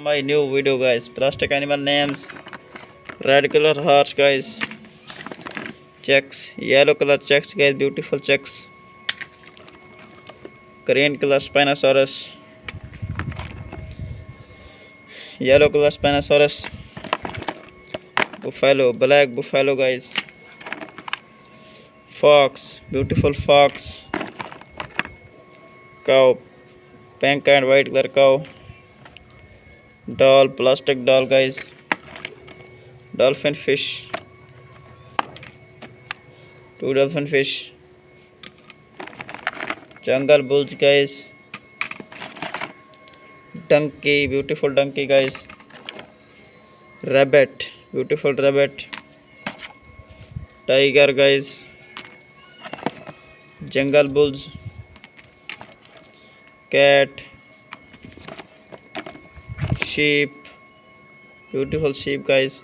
My new video guys, plastic animal names, red color horse guys, checks, yellow color checks guys, beautiful checks, green color spinosaurus, yellow color spinosaurus, buffalo, black buffalo guys, fox, beautiful fox, cow, pink and white color cow, doll, plastic doll guys, dolphin fish, two dolphin fish, jungle bulls guys, donkey, beautiful donkey guys, rabbit, beautiful rabbit, tiger guys, jungle bulls, cat, sheep, beautiful sheep guys,